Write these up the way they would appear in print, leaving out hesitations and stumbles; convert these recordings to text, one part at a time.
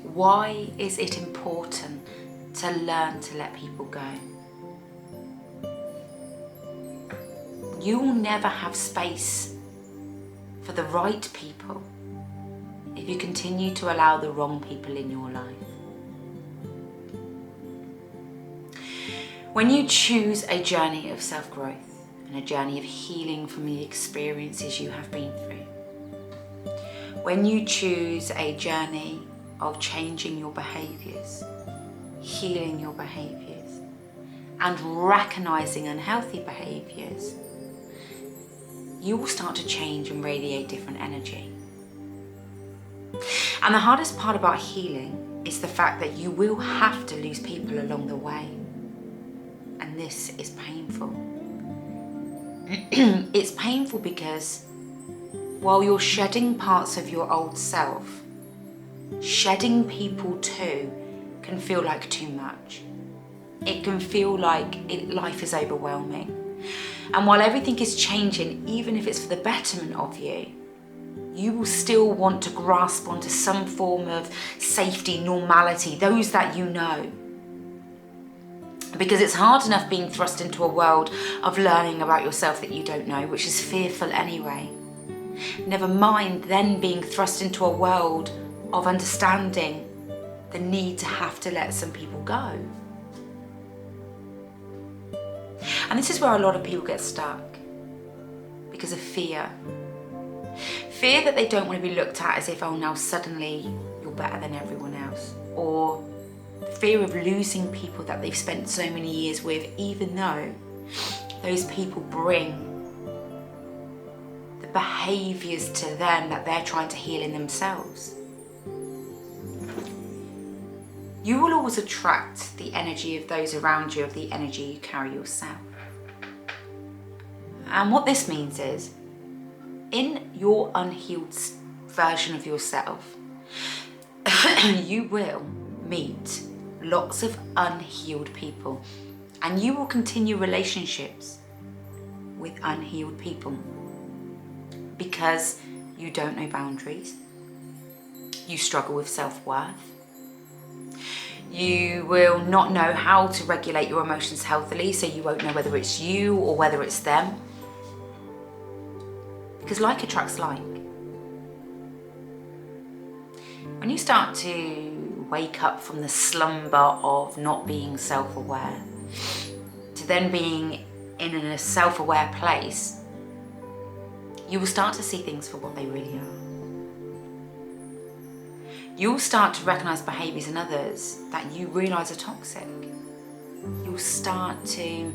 why is it important to learn to let people go? You will never have space for the right people if you continue to allow the wrong people in your life. When you choose a journey of self-growth and a journey of healing from the experiences you have been through, when you choose a journey of changing your behaviours, healing your behaviours, and recognising unhealthy behaviours, you will start to change and radiate different energy. And the hardest part about healing is the fact that you will have to lose people along the way. And this is painful. It's painful because while you're shedding parts of your old self, shedding people too can feel like too much. It can feel like life is overwhelming. And while everything is changing, even if it's for the betterment of you, you will still want to grasp onto some form of safety, normality, those that you know. Because it's hard enough being thrust into a world of learning about yourself that you don't know, which is fearful anyway. Never mind then being thrust into a world of understanding the need to have to let some people go. And this is where a lot of people get stuck, because of fear. Fear that they don't want to be looked at as if, oh, now suddenly you're better than everyone else. Or fear of losing people that they've spent so many years with, even though those people bring the behaviours to them that they're trying to heal in themselves. You will always attract the energy of those around you, of the energy you carry yourself. And what this means is, in your unhealed version of yourself, you will meet lots of unhealed people, and you will continue relationships with unhealed people because you don't know boundaries, you struggle with self-worth, you will not know how to regulate your emotions healthily, so you won't know whether it's you or whether it's them. Because like attracts like. When you start to wake up from the slumber of not being self-aware to then being in a self-aware place, you will start to see things for what they really are. You'll start to recognise behaviours in others that you realise are toxic. You'll start to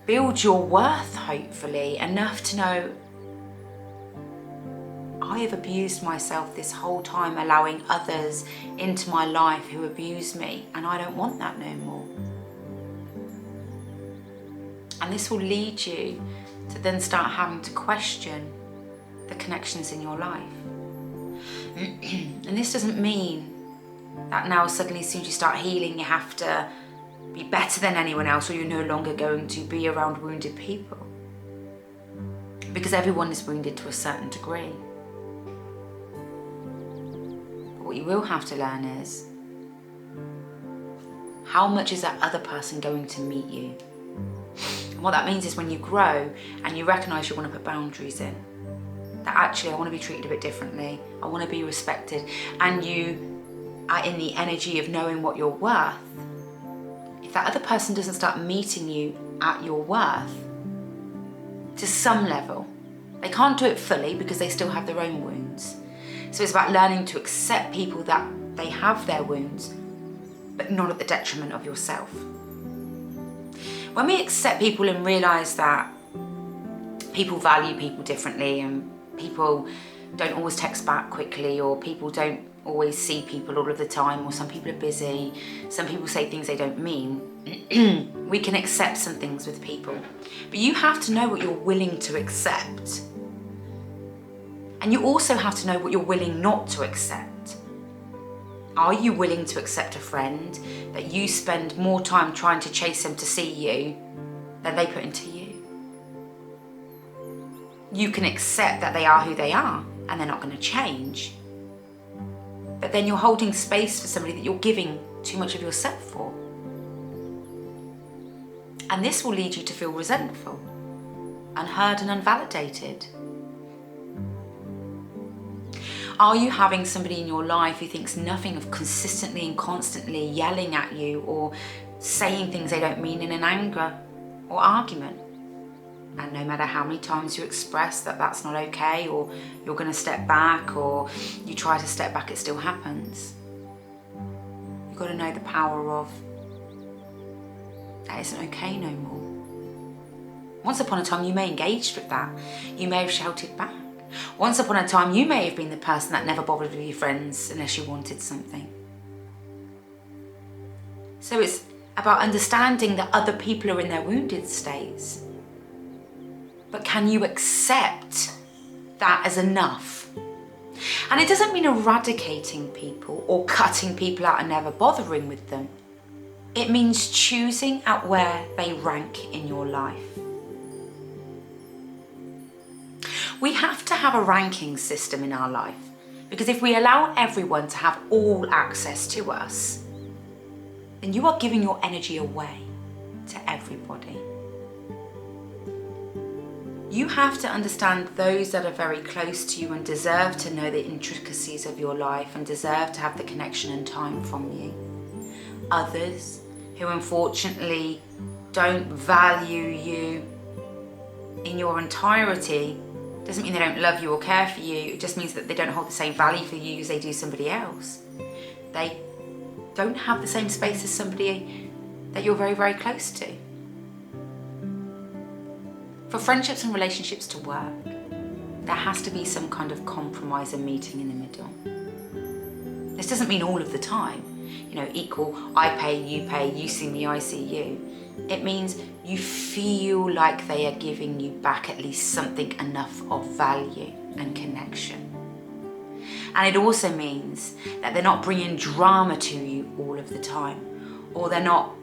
build your worth, hopefully, enough to know, I have abused myself this whole time, allowing others into my life who abuse me, and I don't want that no more. And this will lead you to then start having to question the connections in your life. And this doesn't mean that now suddenly as soon as you start healing you have to be better than anyone else, or you're no longer going to be around wounded people. Because everyone is wounded to a certain degree. But what you will have to learn is, how much is that other person going to meet you? And what that means is when you grow and you recognise you want to put boundaries in, that actually I want to be treated a bit differently, I want to be respected, and you are in the energy of knowing what you're worth. If that other person doesn't start meeting you at your worth to some level, they can't do it fully because they still have their own wounds. So it's about learning to accept people that they have their wounds, but not at the detriment of yourself. When we accept people and realise that people value people differently, and people don't always text back quickly, or people don't always see people all of the time, or some people are busy, some people say things they don't mean, we can accept some things with people. But you have to know what you're willing to accept. And you also have to know what you're willing not to accept. Are you willing to accept a friend that you spend more time trying to chase them to see you than they put into you? You can accept that they are who they are and they're not going to change. then you're holding space for somebody that you're giving too much of yourself for. And this will lead you to feel resentful, unheard and unvalidated. Are you having somebody in your life who thinks nothing of consistently and constantly yelling at you or saying things they don't mean in an anger or argument? And no matter how many times you express that that's not okay, or you're going to step back, or you try to step back, it still happens. You've got to know the power of that isn't okay no more. Once upon a time you may have engaged with that. You may have shouted back. Once upon a time you may have been the person that never bothered with your friends unless you wanted something. So it's about understanding that other people are in their wounded states. But can you accept that as enough? And it doesn't mean eradicating people or cutting people out and never bothering with them. It means choosing at where they rank in your life. We have to have a ranking system in our life, because if we allow everyone to have all access to us, then you are giving your energy away to everybody. You have to understand those that are very close to you and deserve to know the intricacies of your life and deserve to have the connection and time from you. Others who unfortunately don't value you in your entirety doesn't mean they don't love you or care for you. It just means that they don't hold the same value for you as they do somebody else. They don't have the same space as somebody that you're very, very close to. For friendships and relationships to work, there has to be some kind of compromise and meeting in the middle. This doesn't mean all of the time, equal, I pay, you see me, I see you. It means you feel like they are giving you back at least something enough of value and connection. And it also means that they're not bringing drama to you all of the time, or they're not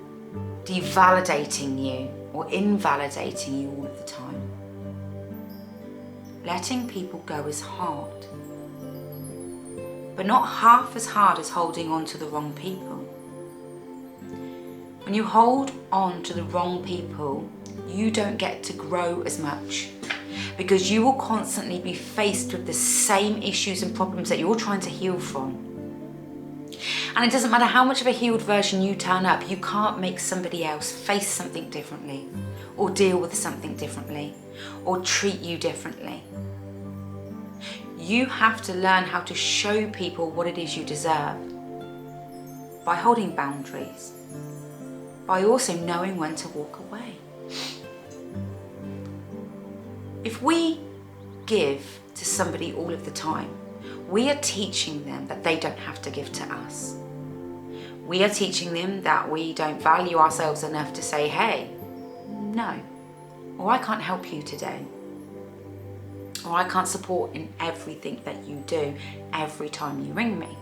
devalidating you or invalidating you all of the time. Letting people go is hard, but not half as hard as holding on to the wrong people. When you hold on to the wrong people, you don't get to grow as much, because you will constantly be faced with the same issues and problems that you're trying to heal from. And it doesn't matter how much of a healed version you turn up, you can't make somebody else face something differently, or deal with something differently, or treat you differently. You have to learn how to show people what it is you deserve by holding boundaries, by also knowing when to walk away. If we give to somebody all of the time, we are teaching them that they don't have to give to us. We are teaching them that we don't value ourselves enough to say, hey, no, or I can't help you today, or I can't support in everything that you do every time you ring me.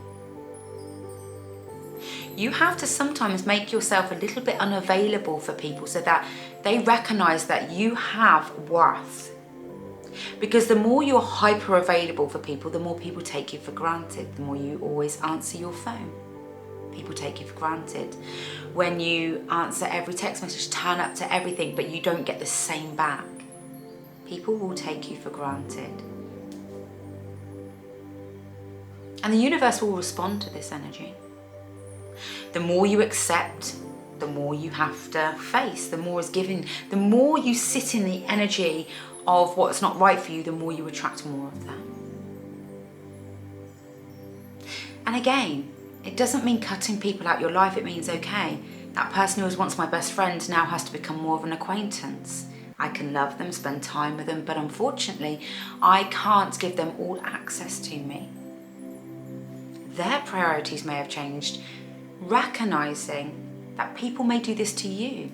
You have to sometimes make yourself a little bit unavailable for people so that they recognize that you have worth. Because the more you're hyper available for people, the more people take you for granted. The more you always answer your phone, people take you for granted. When you answer every text message, turn up to everything, but you don't get the same back, people will take you for granted. And the universe will respond to this energy. The more you accept, the more you have to face, the more is given. The more you sit in the energy of what's not right for you, the more you attract more of that. And again, it doesn't mean cutting people out your life. It means, okay, that person who was once my best friend now has to become more of an acquaintance. I can love them, spend time with them, but unfortunately, I can't give them all access to me. Their priorities may have changed, recognizing that people may do this to you,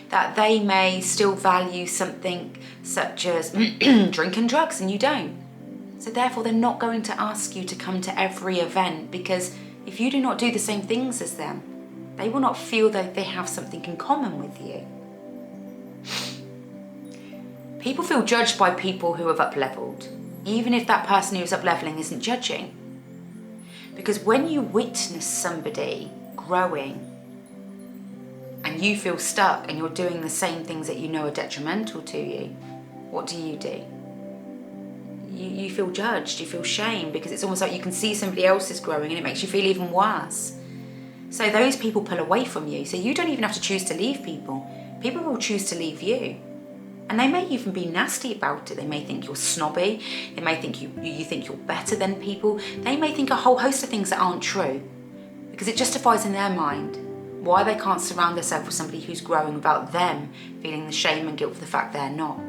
that they may still value something such as drink and drugs and you don't. So therefore they're not going to ask you to come to every event, because if you do not do the same things as them, they will not feel that they have something in common with you. People feel judged by people who have up-leveled, even if that person who's up-leveling isn't judging. Because when you witness somebody growing and you feel stuck and you're doing the same things that you know are detrimental to you, what do? You feel judged, you feel shame, because it's almost like you can see somebody else is growing and it makes you feel even worse. So those people pull away from you. So you don't even have to choose to leave people. People will choose to leave you. And they may even be nasty about it. They may think you're snobby. They may think you think you're better than people. They may think a whole host of things that aren't true, because it justifies in their mind why they can't surround themselves with somebody who's growing without them feeling the shame and guilt for the fact they're not.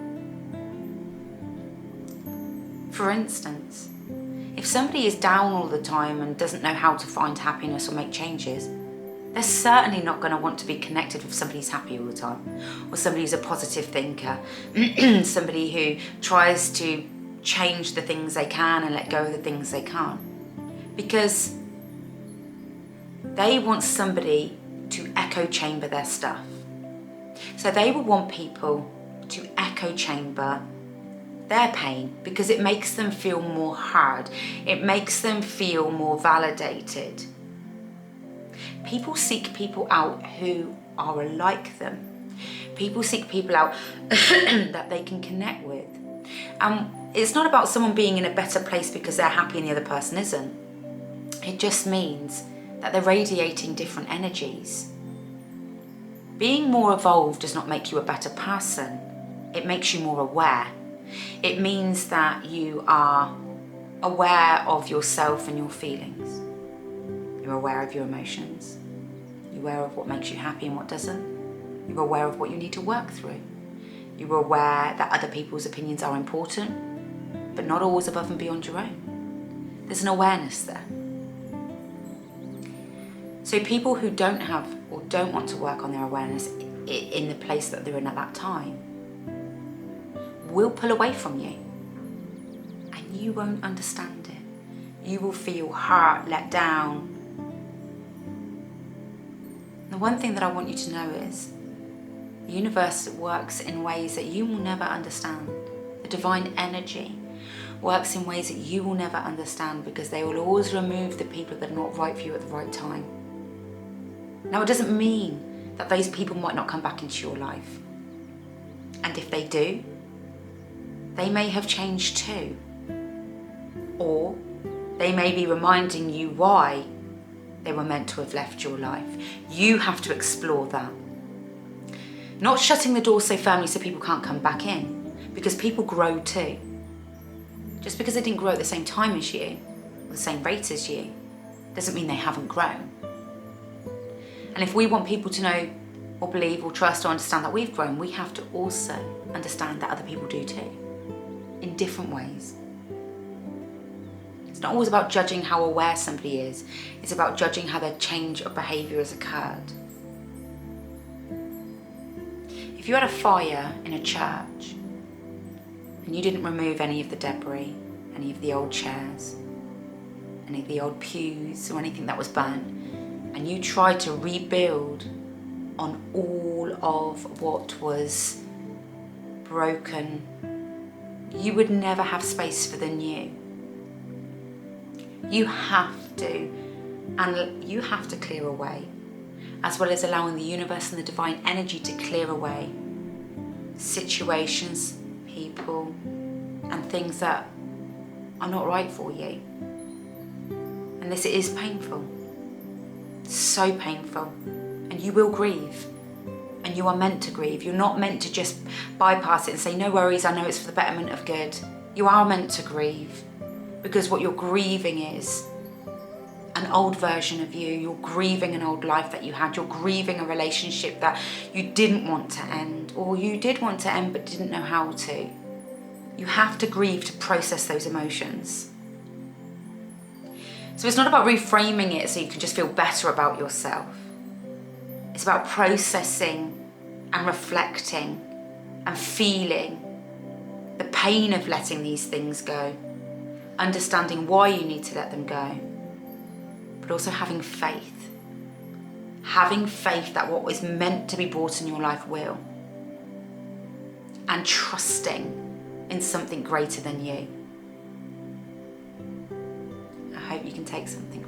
For instance, if somebody is down all the time and doesn't know how to find happiness or make changes, they're certainly not going to want to be connected with somebody who's happy all the time, or somebody who's a positive thinker, somebody who tries to change the things they can and let go of the things they can't. Because they want somebody to echo chamber their stuff. So they will want people to echo chamber their pain, because it makes them feel more heard. It makes them feel more validated. People seek people out who are like them. People seek people out that they can connect with. It's not about someone being in a better place because they're happy and the other person isn't. It just means that they're radiating different energies. Being more evolved does not make you a better person. It makes you more aware. It means that you are aware of yourself and your feelings. You're aware of your emotions. You're aware of what makes you happy and what doesn't. You're aware of what you need to work through. You're aware that other people's opinions are important, but not always above and beyond your own. There's an awareness there. So people who don't have or don't want to work on their awareness in the place that they're in at that time will pull away from you, and you won't understand it. You will feel hurt, let down. The one thing that I want you to know is the universe works in ways that you will never understand. The divine energy works in ways that you will never understand, because they will always remove the people that are not right for you at the right time. Now, it doesn't mean that those people might not come back into your life. And if they do, they may have changed too. Or they may be reminding you why they were meant to have left your life. You have to explore that. Not shutting the door so firmly so people can't come back in, because people grow too. Just because they didn't grow at the same time as you, or the same rate as you, doesn't mean they haven't grown. And if we want people to know or believe or trust or understand that we've grown, we have to also understand that other people do too, in different ways. It's not always about judging how aware somebody is. It's about judging how their change of behaviour has occurred. If you had a fire in a church and you didn't remove any of the debris, any of the old chairs, any of the old pews or anything that was burnt, and you tried to rebuild on all of what was broken, you would never have space for the new. You have to, and you have to clear away, as well as allowing the universe and the divine energy to clear away situations, people, and things that are not right for you. And this is painful, so painful, and you will grieve. And you are meant to grieve. You're not meant to just bypass it and say, no worries, I know it's for the betterment of good. You are meant to grieve, because what you're grieving is an old version of you. You're grieving an old life that you had. You're grieving a relationship that you didn't want to end, or you did want to end but didn't know how to. You have to grieve to process those emotions. So it's not about reframing it so you can just feel better about yourself. It's about processing and reflecting and feeling the pain of letting these things go, understanding why you need to let them go, but also having faith. Having faith that what was meant to be brought in your life will, and trusting in something greater than you. I hope you can take something